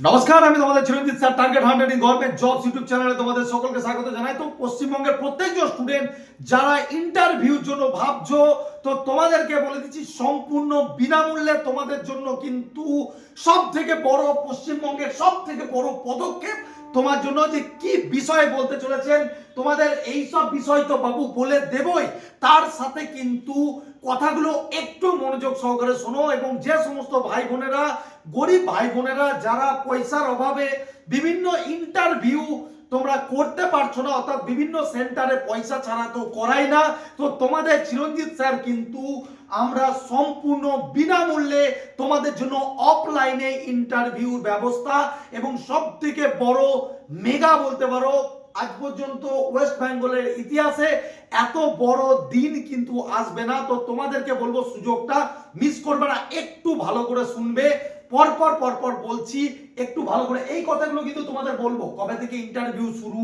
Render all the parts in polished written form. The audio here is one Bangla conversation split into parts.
নমস্কার, আমি তোমাদের Chiranjit sir, target 100 in government jobs YouTube চ্যানেলে তোমাদের সকলকে স্বাগত জানাই। তো পশ্চিমবঙ্গের প্রত্যেকজন স্টুডেন্ট যারা ইন্টারভিউর জন্য ভাবছো, তো তোমাদেরকে বলে দিচ্ছি সম্পূর্ণ বিনামূল্যে তোমাদের জন্য কিন্তু সব থেকে বড়, পশ্চিমবঙ্গের সব থেকে বড় পদক্ষেপ তোমার জন্য। যে কি বিষয়ে বলতে চলেছেন, তোমাদের এই সব বিষয় তো বাবু বলে দেবই, তার সাথে কিন্তু কথাগুলো একটু মনোযোগ সহকারে শোনো। এবং যে সমস্ত ভাই বোনেরা, গরিব ভাই বোনেরা যারা পয়সার অভাবে বিভিন্ন ইন্টারভিউ তোমরা করতে পারছো না, অর্থাৎ বিভিন্ন সেন্টারে পয়সা ছাড়া তো করাই না, তো তোমাদের চিরঞ্জিত স্যার কিন্তু আমরা সম্পূর্ণ বিনামূল্যে তোমাদের জন্য অফলাইনে ইন্টারভিউর ব্যবস্থা, এবং সব থেকে বড় মেগা বলতে পারো আজ পর্যন্ত ওয়েস্ট বেঙ্গলের ইতিহাসে এত বড় দিন কিন্তু আসবে না। তো তোমাদেরকে বলবো সুযোগটা মিস করবে না, একটু ভালো করে শুনবে। পরপর পরপর বলছি, একটু ভালো করে এই কথাগুলো কিন্তু তোমাদের বলবো। কবে থেকে ইন্টারভিউ শুরু,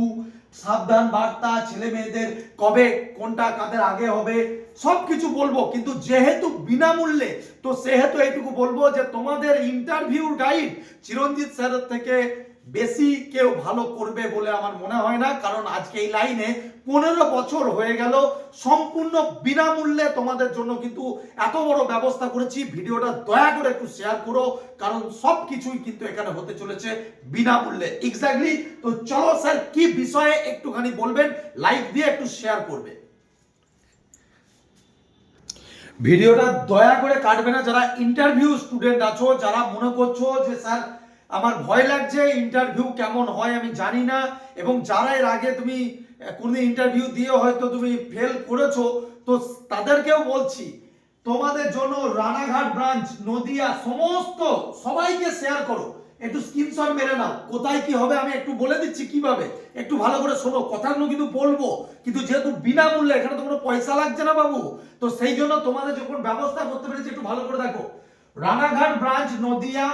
সাবধান বার্তা, ছেলে মেয়েদের কবে কোনটা কাদের আগে হবে, সবকিছু বলবো। কিন্তু যেহেতু বিনামূল্যে, তো সেহেতু এইটুকু বলবো যে তোমাদের ইন্টারভিউর গাইড চিরঞ্জিত স্যারের থেকে বেশি কেউ ভালো করবে বলে আমার মনে হয় না। কারণ আজকে এই লাইনে 15 বছর হয়ে গেল, সম্পূর্ণ বিনামূল্যে তোমাদের জন্য কিন্তু এত বড় ব্যবস্থা করেছি। ভিডিওটা দয়া করে একটু শেয়ার করো, কারণ সবকিছুই কিন্তু এখানে হতে চলেছে বিনামূল্যে। এক্স্যাক্টলি। তো চলো স্যার কি বিষয়ে একটুখানি বলবেন, লাইক দিয়ে একটু শেয়ার করবে। ভিডিওটা দয়া করে কাটবে না। যারা ইন্টারভিউ স্টুডেন্ট আছো, যারা মনে করছো যে স্যার আমার ভয় লাগছে, ইন্টারভিউ কেমন হয় আমি জানি না, এবং যারা এর আগে তুমি কোনদিন ইন্টারভিউ দিয়ে হয়তো তুমি ফেল করেছো, তো তাদেরকেও বলছি তোমাদের জন্য রানাঘাট ব্রাঞ্চ, নদিয়া, সমস্ত সবাইকে শেয়ার করো, একটু স্ক্রিনশট মেরে নাও। কোথায় কি হবে আমি একটু বলে দিচ্ছি কিভাবে, একটু ভালো করে শোনো। কথাগুলো কিন্তু বলবো, কিন্তু যেহেতু বিনামূল্যে, এখানে তো কোনো পয়সা লাগছে না বাবু, তো সেই জন্য তোমাদের যখন ব্যবস্থা করতে পেরেছি একটু ভালো করে দেখো। রানাঘাট ব্রাঞ্চ নদিয়া,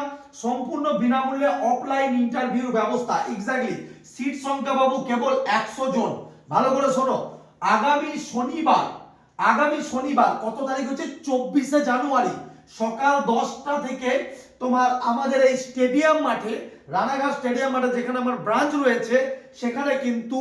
সম্পূর্ণ বিনামূল্যে অফলাইন ইন্টারভিউ ব্যবস্থা। এক্স্যাক্টলি। সিট সংখ্যা বাবু কেবল 100 জন। ভালো করে শোনো। আগামী শনিবার, কত তারিখ হচ্ছে, 24শে জানুয়ারি, সকাল 10টা থেকে তোমার আমাদের এই স্টেডিয়াম মাঠে, রানাঘাট স্টেডিয়াম মাঠে যেখানে আমার ব্রাঞ্চ রয়েছে, সেখানে কিন্তু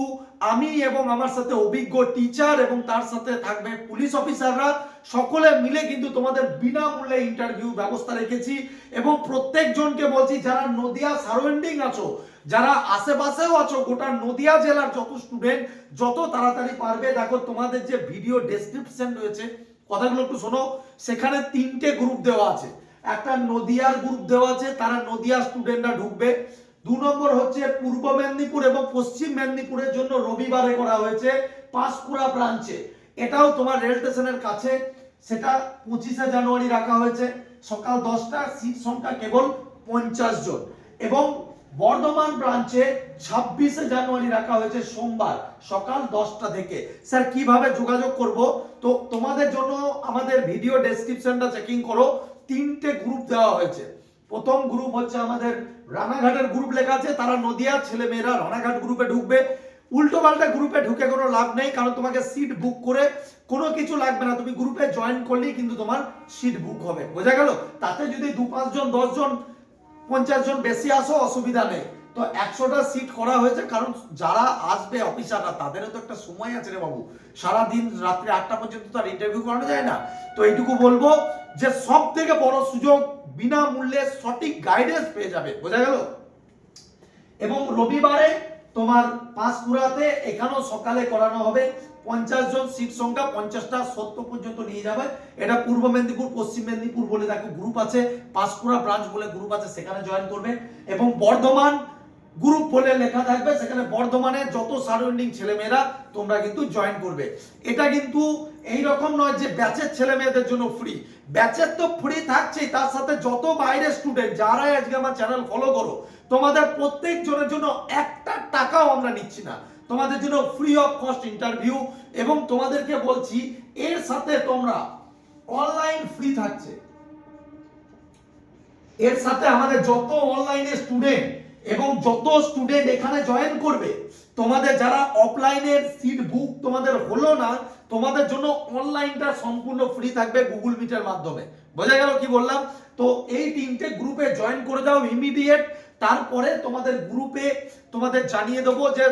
আমি এবং আমার সাথে অভিজ্ঞ টিচার এবং তার সাথে থাকবে পুলিশ অফিসাররা, সকলে মিলে কিন্তু তোমাদের বিনামূল্যে ইন্টারভিউ ব্যবস্থা রেখেছি। এবং প্রত্যেকজনকে বলছি যারা নদিয়া সারাউন্ডিং আছো, যারা আশেপাশেও আছো, গোটা নদিয়া জেলার যত স্টুডেন্ট, যত তাড়াতাড়ি পারবে, দেখো তোমাদের যে ভিডিও ডেসক্রিপশন রয়েছে, কথাগুলো একটু শোনো। সেখানে 3টে গ্রুপ দেওয়া আছে। একটা নদিয়ার গ্রুপ দেওয়া আছে, তারা নদিয়া স্টুডেন্টরা ঢুকবে। 2 নম্বর হচ্ছে পূর্ব মেদিনীপুর এবং পশ্চিম মেদিনীপুরের জন্য রবিবারে করা হয়েছে পাঁশকুড়া ব্রাঞ্চে, এটাও তোমার রেল স্টেশনের কাছে। সেটা 25শে জানুয়ারি রাখা হয়েছে, সকাল 10টা, সিট সংখ্যা কেবল 50 জন। এবং বর্ধমান ব্রাঞ্চে 26শে জানুয়ারি রাখা হয়েছে সোমবার, সকাল 10টা থেকে। স্যার কিভাবে যোগাযোগ করব, তো তোমাদের জন্য আমাদের ভিডিও ডেসক্রিপশনটা চেকিং করো, 3টে গ্রুপ দেওয়া হয়েছে। প্রথম গ্রুপ হচ্ছে আমাদের রানাঘাটের গ্রুপ লেখা আছে, তারা নদিয়ার ছেলে মেয়েরা রানাঘাট গ্রুপে ঢুকবে। উল্টো পাল্টা গ্রুপে ঢুকে কোনো লাভ নেই, কারণ তোমাকে সিট বুক করে কোনো কিছু লাগবে না, তুমি গ্রুপে জয়েন করলেই কিন্তু তোমার সিট বুক হবে। বোঝা গেল? তাতে যদি 2-5 জন, 10 জন, 50 জন বেশি আসো, অসুবিধা নেই। তো 100টা সিট করা হয়েছে, কারণ যারা আসবে অফিসাররা, তাদেরও তো একটা সময় আছে রে বাবু, সারাদিন রাত্রি 8টা পর্যন্ত তার ইন্টারভিউ করানো যায় না। তো এইটুকু বলবো যে সব থেকে বড় সুযোগ, বিনামূল্যে সঠিক গাইডেন্স পেয়ে যাবে। বোঝা গেল? এবং রবিবারে তোমার পাঁশকুড়াতে, এখানেও সকালে করানো হবে। 50 জন, সিট সংখ্যা 50টা, 70 পর্যন্ত নিয়ে যাবে। এটা পূর্ব মেদিনীপুর, পশ্চিম মেদিনীপুর বলে দেখো গ্রুপ আছে, পাঁশকুড়া ব্রাঞ্চ বলে গ্রুপ আছে, সেখানে জয়েন করবে। এবং বর্ধমান গ্রুপ বলে লেখা থাকবে, সেখানে বর্ধমানের যত সারাউন্ডিং ছেলেমেয়েরা তোমরা কিন্তু জয়েন করবে। এটা কিন্তু এই রকম নয় যে ব্যাচের ছেলে মেয়েদের জন্য ফ্রি, ব্যাচের তো ফ্রি থাকছেই, তার সাথে যত বাইরের স্টুডেন্ট যারাই আজকে আমার চ্যানেল ফলো করো, তোমাদের প্রত্যেক জনের জন্য একটা টাকাও আমরা নিচ্ছি না, তোমাদের জন্য ফ্রি অফ কস্ট ইন্টারভিউ। এবং তোমাদেরকে বলছি এর সাথে তোমরা অনলাইন ফ্রি থাকছে, এর সাথে আমাদের যত অনলাইনে স্টুডেন্ট এবং যত স্টুডেন্ট এখানে জয়েন করবে, তোমাদের যারা অফলাইনের সিট বুক তোমাদের হলো না, তোমাদের জন্য অনলাইনটা সম্পূর্ণ ফ্রি থাকবে গুগল মিটের মাধ্যমে। বোঝা গেল কি বললাম? তো এই 3টে গ্রুপে জয়েন করে যাও ইমিডিয়েট। তারপরে তোমাদের গ্রুপে তোমাদের জানিয়ে দেবো যে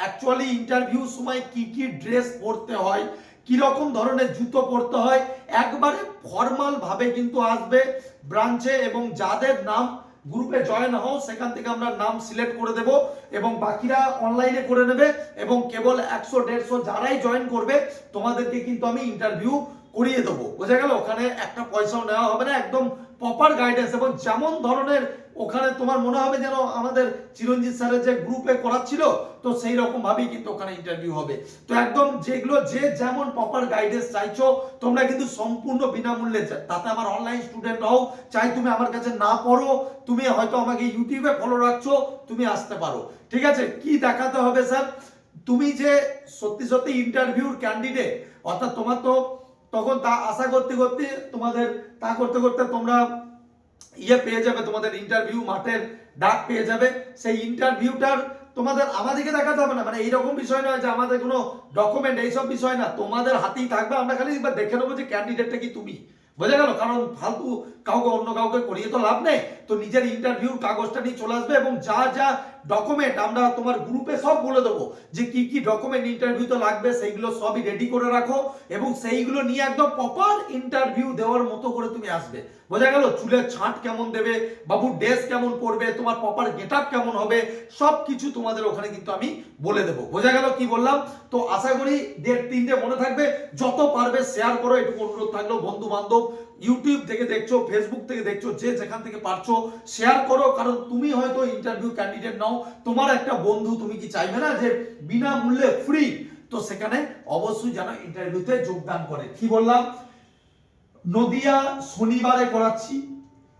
অ্যাকচুয়ালি ইন্টারভিউ সময় কি কি ড্রেস পরতে হয়, কি রকম ধরনের জুতো পরতে হয়, একবারে ফর্মাল ভাবে কিন্তু আসবে ব্রাঞ্চে। এবং যাদের নাম গ্রুপে জয়েন হও সেখান থেকে আমরা নাম সিলেক্ট করে দেব এবং বাকিরা অনলাইনে করে নেবে। এবং কেবল 100-150 যারাই জয়েন করবে তোমাদেরকে কিন্তু আমি ইন্টারভিউ করিয়ে দেবো, বোঝা গেল? ওখানে একটা পয়সাও নেওয়া হবে না, একদম প্রপার গাইডেন্স। এবং যেমন ধরনের ওখানে তোমার মনে হবে যেন আমাদের চিরঞ্জিত স্যারের যে গ্রুপে করাচ্ছিল, তো সেই রকম ভাবেই কিন্তু ওখানে ইন্টারভিউ হবে। তো একদম যেগুলো যে যেমন প্রপার গাইডেন্স চাইছো তোমরা কিন্তু সম্পূর্ণ বিনামূল্যে, তাতে আমার অনলাইন স্টুডেন্ট হও, চাই তুমি আমার কাছে না পড়ো, তুমি হয়তো আমাকে ইউটিউবে ফলো রাখছো, তুমি আসতে পারো। ঠিক আছে? কি দেখাতে হবে স্যার? তুমি যে সত্যি সত্যি ইন্টারভিউর ক্যান্ডিডেট, অর্থাৎ তোমার তো তখন তা আশা করতে করতে তোমাদের তা করতে করতে তোমরা পেয়ে যাবে, তোমাদের ইন্টারভিউ মাঠের ডাক পেয়ে যাবে। সেই ইন্টারভিউটার তোমাদের আমাদেরকে দেখাতে হবে না, মানে এইরকম বিষয় নয় যে আমাদের কোনো ডকুমেন্ট এইসব বিষয় না, তোমাদের হাতেই থাকবে। আমরা খালি একবার দেখে নেবো যে ক্যান্ডিডেটটা কি তুমি, বোঝা গেল? কারণ ফালতু কাউকে অন্য কাউকে করিয়ে তো লাভ নেই। তো নিজের ইন্টারভিউর কাগজটা নিয়ে চলে আসবে এবং যা যা ডকুমেন্ট আমরা তোমার গ্রুপে সব বলে দেবো যে কি কি ডকুমেন্ট ইন্টারভিউতে লাগবে, সেইগুলো সবই রেডি করে রাখো এবং সেইগুলো নিয়ে একদম প্রপার ইন্টারভিউ দেওয়ার মতো করে তুমি আসবে, বোঝা গেল? চুলের ছাঁট কেমন দেবে, বাবু ড্রেস কেমন পরবে, তোমার প্রপার গেটআপ কেমন হবে, সব কিছু তোমাদের ওখানে কিন্তু আমি বলে দেবো, বোঝা গেল কি বললাম? তো আশা করি 1.5-3 মনে থাকবে, যত পারবে শেয়ার করো, একটু অনুরোধ থাকলো। বন্ধু বান্ধব ইউটিউব থেকে দেখছো, ফেসবুক থেকে দেখছো, যে যেখান থেকে পারছো শেয়ার করো। কারণ তুমি হয়তো ইন্টারভিউ ক্যান্ডিডেট নাও, তোমার একটা বন্ধু, তুমি কি চাইবে না যে বিনামূল্যে ফ্রি, তো সেখানে অবশ্যই যেন ইন্টারভিউতে যোগদান করে। কি বললাম? নদিয়া শনিবারে করাচ্ছি,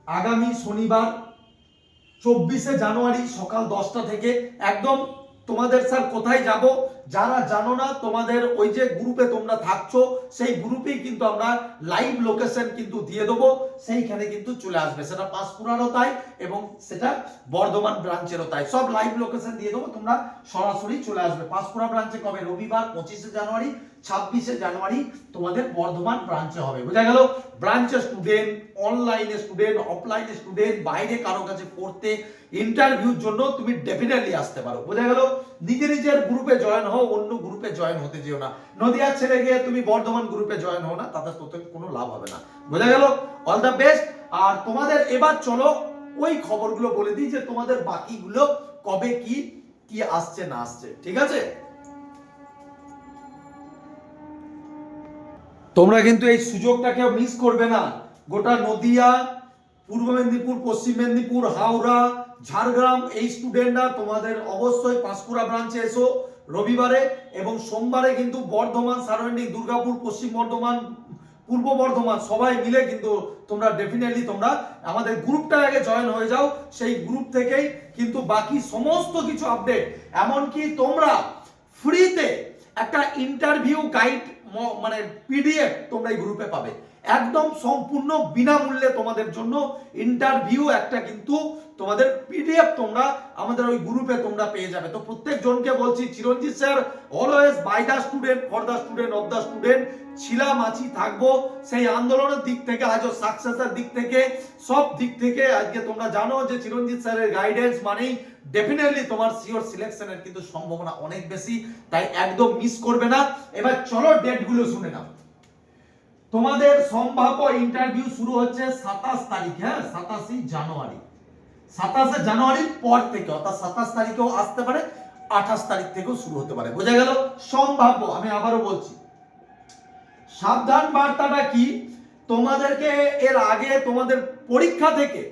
আগামী শনিবার 24শে জানুয়ারি সকাল 10টা থেকে। একদম তোমাদের স্যার কোথায় যাব যারা জানো না, তোমাদের ওই যে গ্রুপে তোমরা থাকছো সেই গ্রুপেই কিন্তু আমরা লাইভ লোকেশন কিন্তু দিয়ে দেবো, সেইখানে কিন্তু চলে আসবে। সেটা পাঁশকুড়ারও তাই এবং সেটা বর্ধমান ব্রাঞ্চেরও তাই, সব লাইভ লোকেশন দিয়ে দেবো, তোমরা সরাসরি চলে আসবে। পাঁশকুড়া ব্রাঞ্চে কবে? রবিবার 25শে জানুয়ারি, 26শে জানুয়ারি তোমাদের বর্ধমান ব্রাঞ্চে হবে, বোঝা গেল? ব্রাঞ্চে স্টুডেন্ট, অনলাইনে স্টুডেন্ট, অফলাইনে স্টুডেন্ট, বাইরে কারো কাছে পড়তে, ইন্টারভিউর জন্য তুমি ডেফিনেটলি আসতে পারো, বোঝা গেল? নিজের গ্রুপে জয়েন হও, অন্য গ্রুপে জয়েন হতে যেও না। নদিয়ার ছেড়ে গিয়ে তুমি বর্ধমান গ্রুপে জয়েন হও না, তাতে তোতে কোনো লাভ হবে না, বোঝা গেল? All the best. আর তোমাদের এবার চলো ওই খবরগুলো বলে দিই যে তোমাদের বাকিগুলো কবে কি কি আসছে না আসছে, ঠিক আছে? তোমরা কিন্তু এই সুযোগটাকে মিস করবে না। গোটা নদিয়া, পূর্ব মেদিনীপুর, পশ্চিম মেদিনীপুর, হাওড়া, ঝাড়গ্রাম, এই স্টুডেন্টরা তোমাদের অবশ্যই পাঁশকুড়া ব্রাঞ্চে এসো রবিবারে, এবং সোমবারে কিন্তু বর্ধমান, সারাউন্ডিং, দুর্গাপুর, পশ্চিম বর্ধমান, পূর্ব বর্ধমান সবাই মিলে কিন্তু তোমরা ডেফিনেটলি তোমরা আমাদের গ্রুপটা আগে জয়েন হয়ে যাও। সেই গ্রুপ থেকেই কিন্তু বাকি সমস্ত কিছু আপডেট, এমনকি তোমরা ফ্রিতে একটা ইন্টারভিউ গাইড মানে পিডিএফ তোমরা এই গ্রুপে পাবে, একদম সম্পূর্ণ বিনামূল্যে তোমাদের জন্য ইন্টারভিউ একটা কিন্তু তোমাদের পিডিএফ তোমরা আমাদের ওই গ্রুপে তোমরা পেয়ে যাবে। তো প্রত্যেক জনকে বলছি, Chiranjit sir always by the student, for the student, of the student ছিলাম, আছি, থাকবো। সেই আন্দোলনের দিক থেকে আজও সাকসেসের দিক থেকে, সব দিক থেকে আজকে তোমরা জানো যে চিরঞ্জিত স্যারের গাইডেন্স মানেই ডেফিনেটলি তোমার সিওর সিলেকশনের কিন্তু সম্ভাবনা অনেক বেশি, তাই একদম মিস করবে না। এবার চলো ডেটগুলো শুনে নাও। তোমাদের সম্ভাব্য ইন্টারভিউ শুরু হচ্ছে 27 তারিখ, হ্যাঁ 27 জানুয়ারি, 27 জানুয়ারির পর থেকে, অর্থাৎ 27 তারিখেও আসতে পারে, 28 তারিখ থেকেও শুরু হতে পারে, বোঝা গেল? সম্ভাব্য, আমি আবারও বলছি। সাবধান বার্তাটা কি? তোমাদেরকে এর আগে তোমাদের পরীক্ষা থেকে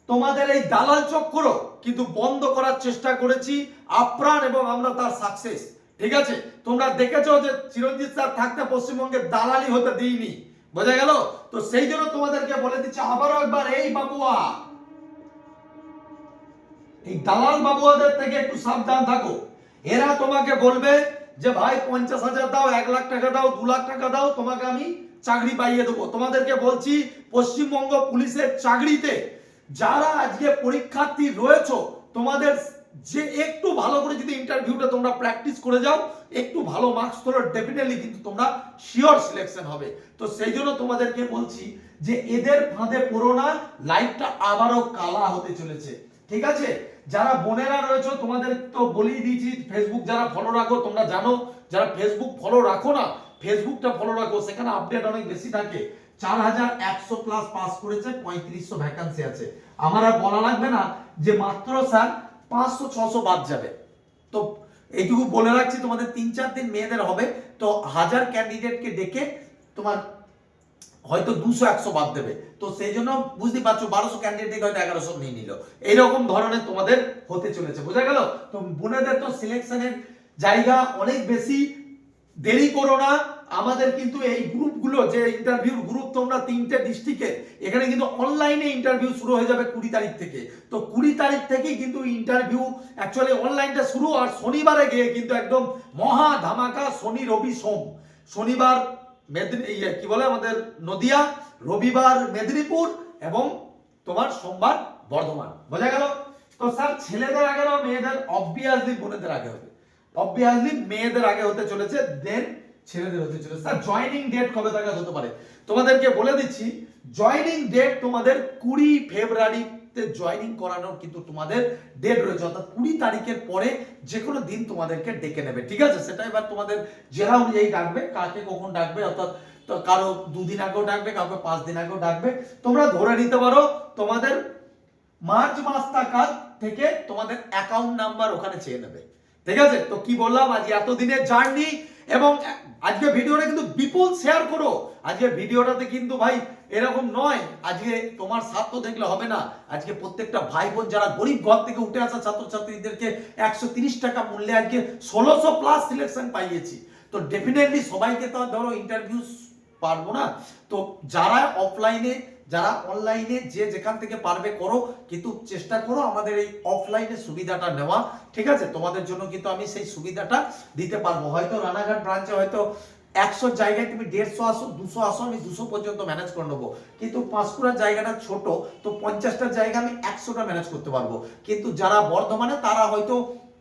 তোমাদের এই দালাল চক্র কিন্তু বন্ধ করার চেষ্টা করেছি আপ্রাণ, এবং আমরা তার সাকসেস, ঠিক আছে? তোমরা দেখেছো যে চিরঞ্জিত স্যার থাকতে পশ্চিমবঙ্গে দালালি হতে দিইনি, বোঝা গেল? তো সেই জন্য তোমাদেরকে বলে দিচ্ছি আবারও একবার, এই বাবুয়া, এই দালাল বাবুয়াদের থেকে একটু সাবধান থাকো। এরা তোমাকে বলবে যে ভাই 50,000 দাও, 1 লাখ টাকা দাও, 2 লাখ টাকা দাও, তোমাকে আমি চাকরি পাইয়ে দেবো। তোমাদেরকে বলছি, পশ্চিমবঙ্গ পুলিশের চাকরিতে যারা আজকে পরীক্ষার্থী রয়েছো, তোমাদের যে একটু ভালো করে যদি ইন্টারভিউটা তোমরা প্র্যাকটিস করে যাও, একটু ভালো মার্কস তোলো, ডেফিনেটলি কিন্তু তোমরা শিওর সিলেকশন হবে। তো সেই জন্য তোমাদেরকে বলছি যে এদের ফাঁদে পড়ো না, লাইফটা আবারও কালা হতে চলেছে। ঠিক আছে? যারা বোনেরা রয়েছে তোমাদের তো বলেই দিয়েছি, ফেসবুক যারা ফলো রাখো তোমরা জানো, যারা ফেসবুক ফলো রাখো না ফেসবুকটা ফলো রাখো, সেখানে আপডেট অনেক বেশি থাকে। 4100 প্লাস পাস করেছে, 3500 ভ্যাকান্সি আছে। আমার আর বলা লাগবে না যে মাত্র স্যার 500-600 বাদ যাবে। তো এইটুকু বলে রাখছি, তোমাদের 3-4 দিন মেয়েদের হবে, তো 1000 ক্যান্ডিডেটকে ডেকে তোমার হয়তো 200-100 বাদ দেবে। তো সেই জন্য বুঝতে পারছো 1200 ক্যান্ডিডেট হয়তো 1100 নিয়ে নিল, এইরকম ধরনের তোমাদের হতে চলেছে। বোঝা গেল? তো বোনেদের তো সিলেকশনের জায়গা অনেক বেশি, দেরি করো না। আমাদের কিন্তু এই গ্রুপগুলো যে ইন্টারভিউ গ্রুপ, তোমরা 3টে ডিস্ট্রিক্টে, এখানে কিন্তু অনলাইনে ইন্টারভিউ শুরু হয়ে যাবে 20 তারিখ থেকে। তো 20 তারিখ থেকেই কিন্তু ইন্টারভিউ অ্যাকচুয়ালি অনলাইনটা শুরু, আর শনিবারে গিয়ে কিন্তু একদম মহা ধামাকা, শনি রবি সোম। শনিবার কি বলে আমাদের নদিয়া, রবিবার মেদিনীপুর এবং তোমার সোমবার বর্ধমান। বোঝা গেল? তো স্যার ছেলেদের আগে না মেয়েদের? অবভিয়াসলি বোনেদের আগে হবে, অবভিয়াসলি মেয়েদের আগে হতে চলেছে, দেন ছেলেদের হতে চলেছে। স্যার জয়েনিং ডেট কবে থেকে হতে পারে তোমাদেরকে বলে দিচ্ছি। জয়েনিং ডেট তোমাদের 20 ফেব্রুয়ারিতে জয়েনিং করানোর কিন্তু তোমাদের ডেট রয়েছে, অর্থাৎ 20 তারিখের পরে যে কোনো দিন তোমাদেরকে ডেকে নেবে। ঠিক আছে? সেটা এবার তোমাদের জেলা অনুযায়ী ডাকবে, কাকে কখন ডাকবে, অর্থাৎ তো কারো 2 দিন আগেও ডাকবে, কাউকে 5 দিন আগেও ডাকবে। তোমরা ধরে নিতে পারো তোমাদের মার্চ মাস থেকে তোমাদের অ্যাকাউন্ট নাম্বার ওখানে চেয়ে নেবে। ঠিক আছে? তো কি বললাম, আজ এতদিনের জার্নি, এবং আজকে ভিডিওটা কিন্তু বিপুল শেয়ার করো। আজকে ভিডিওটাতে কিন্তু ভাই এরকম নয়, আজকে তোমার স্বার্থ দেখলে হবে না। আজকে প্রত্যেকটা ভাই বোন যারা গরিব ঘর থেকে উঠে আসা ছাত্রছাত্রীদেরকে 130 টাকা মূল্যে আজকে 1600 প্লাস সিলেকশন পাইয়েছি। তো ডেফিনেটলি সবাইকে তো ধরো ইন্টারভিউ পারবো না। তো যারা অফলাইনে, যারা অনলাইনে, যে যেখান থেকে পারবে করো, কিন্তু চেষ্টা করো আমাদের এই অফলাইনে সুবিধাটা নেওয়া। ঠিক আছে? তোমাদের জন্য কিন্তু আমি সেই সুবিধাটা দিতে পারবো। হয়তো রানাঘাট ব্রাঞ্চে হয়তো 100 জায়গায় তুমি 150 আসো, 200 আসো, আমি 200 পর্যন্ত ম্যানেজ করে নেবো। কিন্তু পাঁশকুড়ার জায়গাটা ছোট, তো 50টা জায়গা আমি 100টা ম্যানেজ করতে পারবো। কিন্তু যারা বর্ধমানে, তারা হয়তো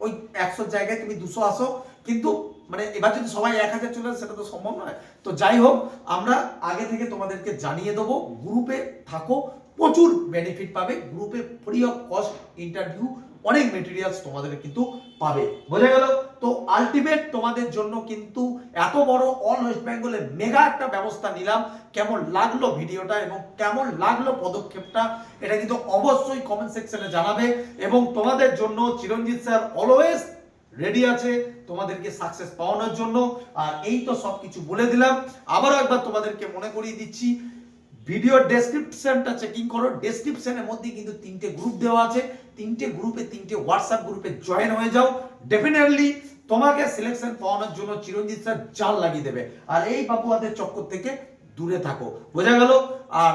ওই 100 জায়গায় তুমি 200 আসো, কিন্তু মানে এবার যদি সবাই 1000 চলে আসে সেটা তো সম্ভব নয়। তো যাই হোক, আমরা আগে থেকে তোমাদেরকে জানিয়ে দেবো, গ্রুপে থাকো, প্রচুর বেনিফিট পাবে। গ্রুপে ফ্রি অফ কস্ট ইন্টারভিউ, অনেক মেটেরিয়ালস তোমাদের কিন্তু পাবে। বোঝা গেল? তো আলটিমেট তোমাদের জন্য কিন্তু এত বড় অল ওয়েস্ট বেঙ্গলের মেগা একটা ব্যবস্থা নিলাম। কেমন লাগলো ভিডিওটা এবং কেমন লাগলো পদক্ষেপটা, এটা কিন্তু অবশ্যই কমেন্ট সেকশনে জানাবে। এবং তোমাদের জন্য চিরঞ্জিত স্যার অলওয়েজ রেডি আছে তোমাদেরকে সাকসেস পাওয়ানোর জন্য। আর এই তো সবকিছু বলে দিলাম, আবারও একবার তোমাদেরকে মনে করিয়ে দিচ্ছি, ভিডিও ডেসক্রিপশনটা চেকিং করো। ডেসক্রিপশনের মধ্যে কিন্তু 3টে গ্রুপ দেওয়া আছে, 3টে গ্রুপে 3টে হোয়াটসঅ্যাপ গ্রুপে জয়েন হয়ে যাও। ডেফিনেটলি তোমাকে সিলেকশন পাওয়ানোর জন্য চিরঞ্জিত স্যার জাল লাগিয়ে দেবে। আর এই বাবুয়াদের চক্কর থেকে দূরে থাকো। বোঝা গেল? আর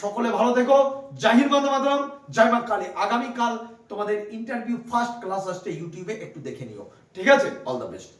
সকলে ভালো থেকো। জয় হিন্দ, বন্দে মাতরম, জয় মা কালী। আগামীকাল তোমাদের ইন্টারভিউ ফার্স্ট ক্লাস আসছে ইউটিউবে, একটু দেখে নিও। ঠিক আছে? All the best.